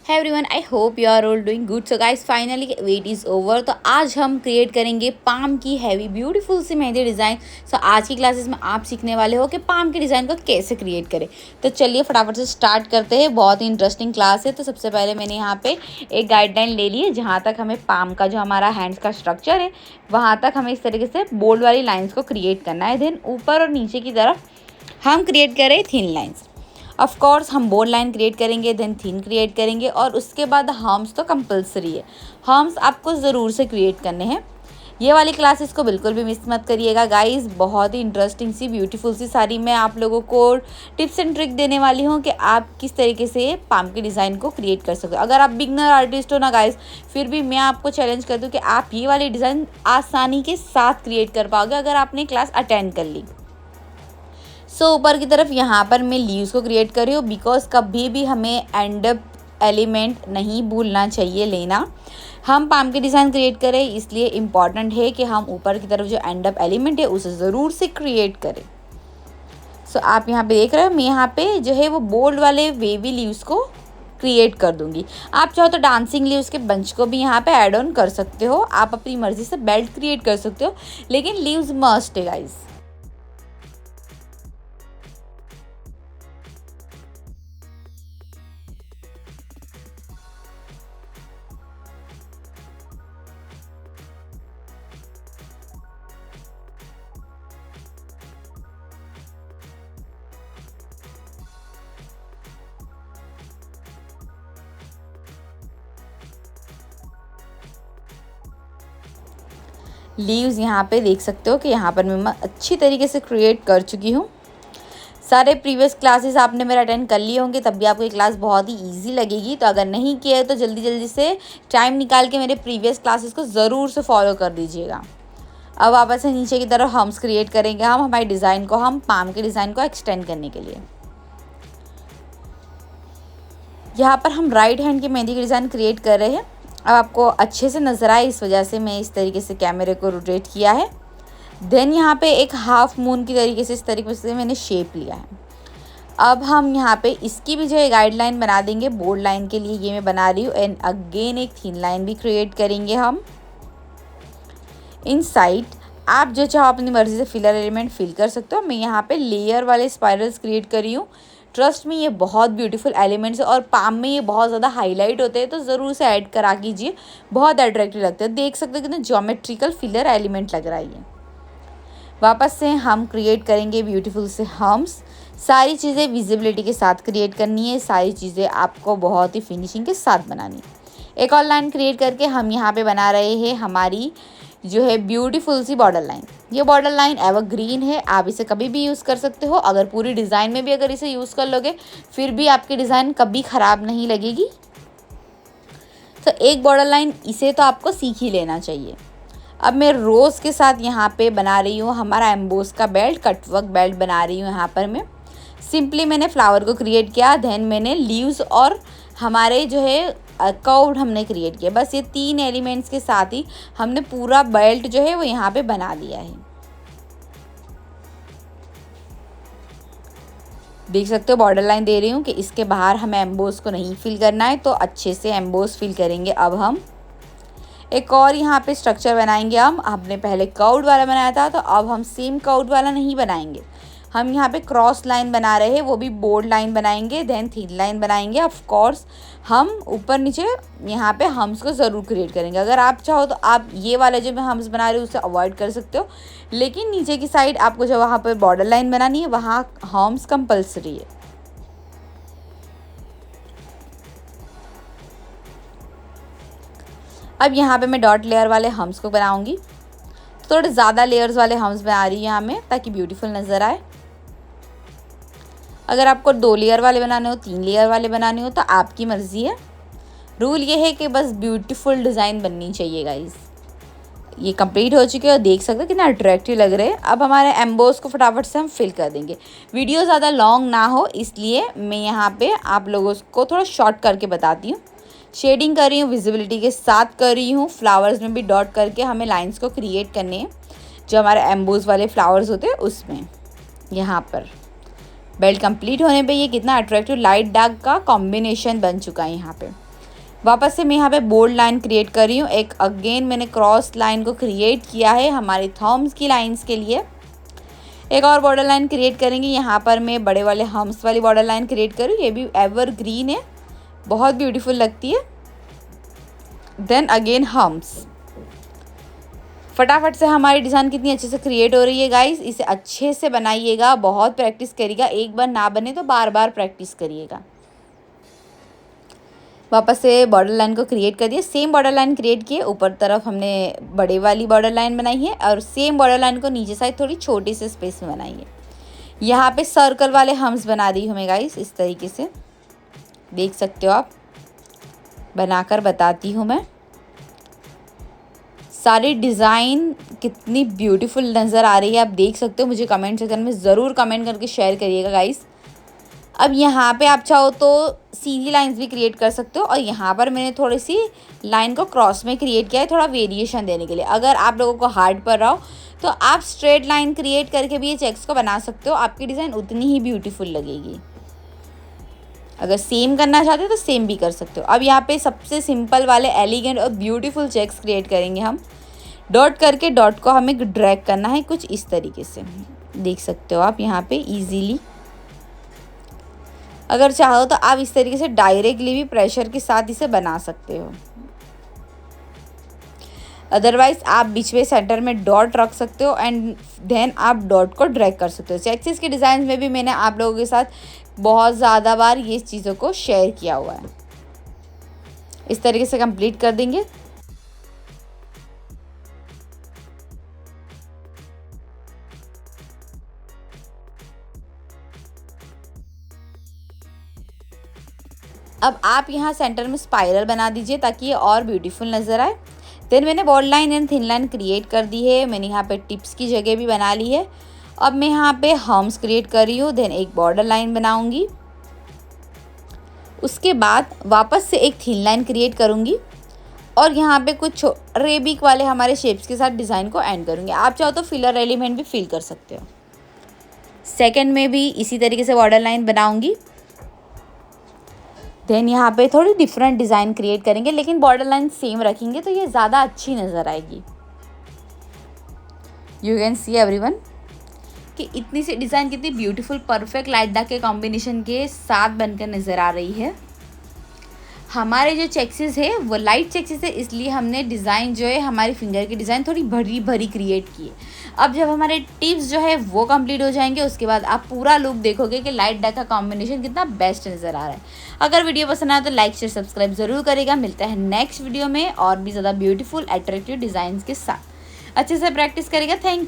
है everyone, I hope you are all doing good. So guys, finally wait is over. तो आज हम create करेंगे पाम की हैवी ब्यूटीफुल सी मेहंदी डिज़ाइन। सो आज की क्लासेस में आप सीखने वाले हो कि पाम की डिज़ाइन को कैसे क्रिएट करें। तो चलिए फटाफट से स्टार्ट करते हैं। बहुत ही इंटरेस्टिंग क्लास है। तो सबसे पहले मैंने यहाँ पे एक गाइडलाइन ले ली है, जहाँ तक हमें पाम का जो हमारा हैंड्स का स्ट्रक्चर है वहाँ तक हमें इस तरीके से बोल्ड वाली लाइन्स को क्रिएट करना है। देन ऊपर और नीचे की तरफ हम क्रिएट करें थिन लाइन्स। ऑफ कोर्स हम बोल्ड लाइन क्रिएट करेंगे, देन थिन क्रिएट करेंगे, और उसके बाद हर्म्स तो कंपलसरी है। हर्म्स आपको ज़रूर से क्रिएट करने हैं। ये वाली क्लासेस को बिल्कुल भी मिस मत करिएगा गाइस। बहुत ही इंटरेस्टिंग सी ब्यूटीफुल सी सारी मैं आप लोगों को टिप्स एंड ट्रिक देने वाली हूँ कि आप किस तरीके से पाम की डिज़ाइन को क्रिएट कर सकते हो। अगर आप बिगनर आर्टिस्ट हो ना गाइस, फिर भी मैं आपको चैलेंज कर दूँ कि आप ये वाली डिज़ाइन आसानी के साथ क्रिएट कर पाओगे अगर आपने क्लास अटेंड कर ली। ऊपर की तरफ यहाँ पर मैं लीव्स को क्रिएट कर रही हूँ, बिकॉज कभी भी हमें एंड अप एलिमेंट नहीं भूलना चाहिए लेना। हम पाम की डिज़ाइन क्रिएट करें, इसलिए इम्पॉर्टेंट है कि हम ऊपर की तरफ जो एंड अप एलिमेंट है उसे ज़रूर से क्रिएट करें। आप यहाँ पे देख रहे हो, मैं यहाँ पे जो है वो बोल्ड वाले वेवी लीव्स को क्रिएट कर दूंगी। आप चाहो तो डांसिंग लीव्स के बंच को भी यहाँ पे ऐड ऑन कर सकते हो। आप अपनी मर्जी से बेल्ट क्रिएट कर सकते हो, लेकिन लीव्स मस्ट है गाइज। लीव्स यहाँ पे देख सकते हो कि यहाँ पर मैं अच्छी तरीके से क्रिएट कर चुकी हूँ। सारे प्रीवियस क्लासेस आपने मेरा अटेंड कर लिए होंगे, तब भी आपको ये क्लास बहुत ही इजी लगेगी। तो अगर नहीं किया है तो जल्दी जल्दी से टाइम निकाल के मेरे प्रीवियस क्लासेस को ज़रूर से फॉलो कर दीजिएगा। अब वापस से नीचे की तरफ हम्स क्रिएट करेंगे हम हमारी डिज़ाइन को, हम पाम के डिज़ाइन को एक्सटेंड करने के लिए। यहाँ पर हम राइट हैंड की मेहंदी की डिज़ाइन क्रिएट कर रहे हैं। अब आपको अच्छे से नज़र आए, इस वजह से मैं इस तरीके से कैमरे को रोटेट किया है। देन यहाँ पे एक हाफ मून की तरीके से इस तरीके से मैंने शेप लिया है। अब हम यहाँ पे इसकी भी जो है गाइडलाइन बना देंगे। बोल्ड लाइन के लिए ये मैं बना रही हूँ, एंड अगेन एक थिन लाइन भी क्रिएट करेंगे हम इन साइड। आप जो चाहो अपनी मर्जी से फिलर एलिमेंट फिल कर सकते हो। मैं यहाँ पे लेयर वाले स्पाइरल्स क्रिएट कर रही हूँ। ट्रस्ट में ये बहुत ब्यूटीफुल एलिमेंट्स है और पाम में ये बहुत ज़्यादा हाईलाइट होते हैं, तो ज़रूर से ऐड करा कीजिए, बहुत अट्रैक्टिव लगते हैं। देख सकते हो कितना ज्योमेट्रिकल फिलर एलिमेंट लग रहा है ये। वापस से हम क्रिएट करेंगे ब्यूटीफुल से हम्स। सारी चीज़ें विजिबिलिटी के साथ क्रिएट करनी है, सारी चीज़ें आपको बहुत ही फिनिशिंग के साथ बनानी है। एक और लाइन क्रिएट करके हम यहाँ पे बना रहे हैं हमारी जो है ब्यूटीफुल सी बॉर्डर लाइन। ये बॉर्डर लाइन एवरग्रीन है, आप इसे कभी भी यूज़ कर सकते हो। अगर पूरी डिज़ाइन में भी अगर इसे यूज़ कर लोगे फिर भी आपकी डिज़ाइन कभी ख़राब नहीं लगेगी। तो एक बॉर्डर लाइन इसे तो आपको सीख ही लेना चाहिए। अब मैं रोज़ के साथ यहाँ पे बना रही हूँ हमारा एम्बोस का बेल्ट, कटवर्क बेल्ट बना रही हूँ। यहाँ पर मैं सिंपली मैंने फ्लावर को क्रिएट किया, देन मैंने लीव्स और हमारे जो है कर्व्ड हमने क्रिएट किया। बस ये तीन एलिमेंट्स के साथ ही हमने पूरा बेल्ट जो है वो यहाँ पे बना लिया है। देख सकते हो बॉर्डर लाइन दे रही हूँ कि इसके बाहर हमें एम्बोस को नहीं फिल करना है, तो अच्छे से एम्बोस फिल करेंगे। अब हम एक और यहाँ पे स्ट्रक्चर बनाएंगे। हमने पहले कर्व्ड वाला बनाया था, तो अब हम सेम कर्व्ड वाला नहीं बनाएंगे। हम यहाँ पे क्रॉस लाइन बना रहे हैं, वो भी बोल्ड लाइन बनाएंगे, देन थिन लाइन बनाएंगे। ऑफ कोर्स हम ऊपर नीचे यहाँ पे हम्स को ज़रूर क्रिएट करेंगे। अगर आप चाहो तो आप ये वाला जो मैं हम्स बना रही हूँ उसे अवॉइड कर सकते हो, लेकिन नीचे की साइड आपको जो वहाँ पर बॉर्डर लाइन बनानी है वहाँ हम्स कंपल्सरी है। अब यहाँ पे मैं डॉट लेयर वाले हम्स को बनाऊंगी। थोड़े ज़्यादा लेयर्स वाले हम्स बना रही हूँ यहाँ में, ताकि ब्यूटीफुल नज़र आए। अगर आपको 2 लेयर वाले बनाने हो, 3 लेयर वाले बनाने हो, तो आपकी मर्ज़ी है। रूल ये है कि बस ब्यूटीफुल डिज़ाइन बननी चाहिए गाइस। ये कंप्लीट हो चुके हैं और देख सकते हो कितना अट्रैक्टिव लग रहे हैं। अब हमारे एम्बोस को फटाफट से हम फिल कर देंगे। वीडियो ज़्यादा लॉन्ग ना हो इसलिए मैं यहाँ पे आप लोगों को थोड़ा शॉर्ट करके बताती हूँ। शेडिंग कर रही हूँ, विजिबिलिटी के साथ कर रही हूँ। फ्लावर्स में भी डॉट करके हमें लाइंस को क्रिएट करने हैं, जो हमारे एम्बोस वाले फ्लावर्स होते हैं उसमें। यहाँ पर बेल्ट कंप्लीट होने पे ये कितना अट्रैक्टिव लाइट डार्क का कॉम्बिनेशन बन चुका है यहाँ पे। वापस से मैं यहाँ पे बोल्ड लाइन क्रिएट कर रही हूँ। एक अगेन मैंने क्रॉस लाइन को क्रिएट किया है हमारी थॉम्स की लाइंस के लिए। एक और बॉर्डर लाइन क्रिएट करेंगे। यहाँ पर मैं बड़े वाले हम्स वाली बॉर्डर लाइन क्रिएट करूँ। ये भी एवर ग्रीन है, बहुत ब्यूटीफुल लगती है। देन अगेन हम्स। फटाफट से हमारी डिज़ाइन कितनी अच्छे से क्रिएट हो रही है गाइस। इसे अच्छे से बनाइएगा, बहुत प्रैक्टिस करिएगा। एक बार ना बने तो बार बार प्रैक्टिस करिएगा। वापस से बॉर्डर लाइन को क्रिएट कर दिए। सेम बॉर्डर लाइन क्रिएट किए, ऊपर तरफ हमने बड़े वाली बॉर्डर लाइन बनाई है और सेम बॉर्डर लाइन को नीचे साइड थोड़ी छोटी से स्पेस में बनाई है। यहाँ पे सर्कल वाले हम्स बना दी हूँ मैं गाइस, इस तरीके से देख सकते हो आप। बनाकर बताती हूँ मैं। सारी डिज़ाइन कितनी ब्यूटीफुल नज़र आ रही है आप देख सकते हो। मुझे कमेंट सेक्शन में ज़रूर कमेंट करके शेयर करिएगा गाइस। अब यहाँ पे आप चाहो तो सीधी लाइंस भी क्रिएट कर सकते हो और यहाँ पर मैंने थोड़ी सी लाइन को क्रॉस में क्रिएट किया है थोड़ा वेरिएशन देने के लिए। अगर आप लोगों को हार्ड पड़ रहा हो तो आप स्ट्रेट लाइन क्रिएट करके भी ये चेक्स को बना सकते हो, आपकी डिज़ाइन उतनी ही ब्यूटीफुल लगेगी। अगर सेम करना चाहते हो तो सेम भी कर सकते हो। अब यहाँ पे सबसे सिंपल वाले एलिगेंट और ब्यूटीफुल चेक्स क्रिएट करेंगे हम। डॉट करके डॉट को हमें ड्रैग करना है कुछ इस तरीके से, देख सकते हो आप यहाँ पे इजीली। अगर चाहो तो आप इस तरीके से डायरेक्टली भी प्रेशर के साथ इसे बना सकते हो। अदरवाइज आप बीच में सेंटर में डॉट रख सकते हो एंड देन आप डॉट को ड्रैग कर सकते हो। चेक्स के डिज़ाइन में भी मैंने आप लोगों के साथ बहुत ज़्यादा बार ये चीज़ों को शेयर किया हुआ है। इस तरीके से कंप्लीट कर देंगे। अब आप यहाँ सेंटर में स्पाइरल बना दीजिए ताकि ये और ब्यूटीफुल नज़र आए। देन मैंने border line and thin line create कर दी है। मैंने यहाँ पे टिप्स की जगह भी बना ली है। अब मैं यहाँ पे हम्स क्रिएट कर रही हूँ। देन एक बॉर्डर लाइन बनाऊंगी, उसके बाद वापस से एक थिन लाइन क्रिएट करूँगी और यहाँ पे कुछ रेबिक वाले हमारे शेप्स के साथ डिज़ाइन को एंड करूँगी। आप चाहो तो फिलर एलिमेंट भी फिल कर सकते हो। सेकंड में भी इसी तरीके से बॉर्डर लाइन बनाऊँगी। देन यहाँ पे थोड़ी डिफरेंट डिज़ाइन क्रिएट करेंगे लेकिन बॉर्डर लाइन सेम रखेंगे तो ये ज़्यादा अच्छी नज़र आएगी। यू कैन सी एवरीवन कि इतनी सी डिज़ाइन कितनी ब्यूटीफुल परफेक्ट लाइट डार्क के कॉम्बिनेशन के साथ बनकर नज़र आ रही है। हमारे जो चेक्सेस है वो लाइट चेक्सेस है, इसलिए हमने डिज़ाइन जो है हमारी फिंगर की डिज़ाइन थोड़ी भरी भरी क्रिएट की है। अब जब हमारे टिप्स जो है वो कंप्लीट हो जाएंगे उसके बाद आप पूरा लुक देखोगे कि लाइट डार्क का कॉम्बिनेशन कितना बेस्ट नज़र आ रहा है। अगर वीडियो पसंद आए तो लाइक शेयर सब्सक्राइब ज़रूर करेगा। मिलता है नेक्स्ट वीडियो में और भी ज़्यादा ब्यूटीफुल अट्रैक्टिव डिज़ाइंस के साथ। अच्छे से प्रैक्टिस करेगा। Thank you.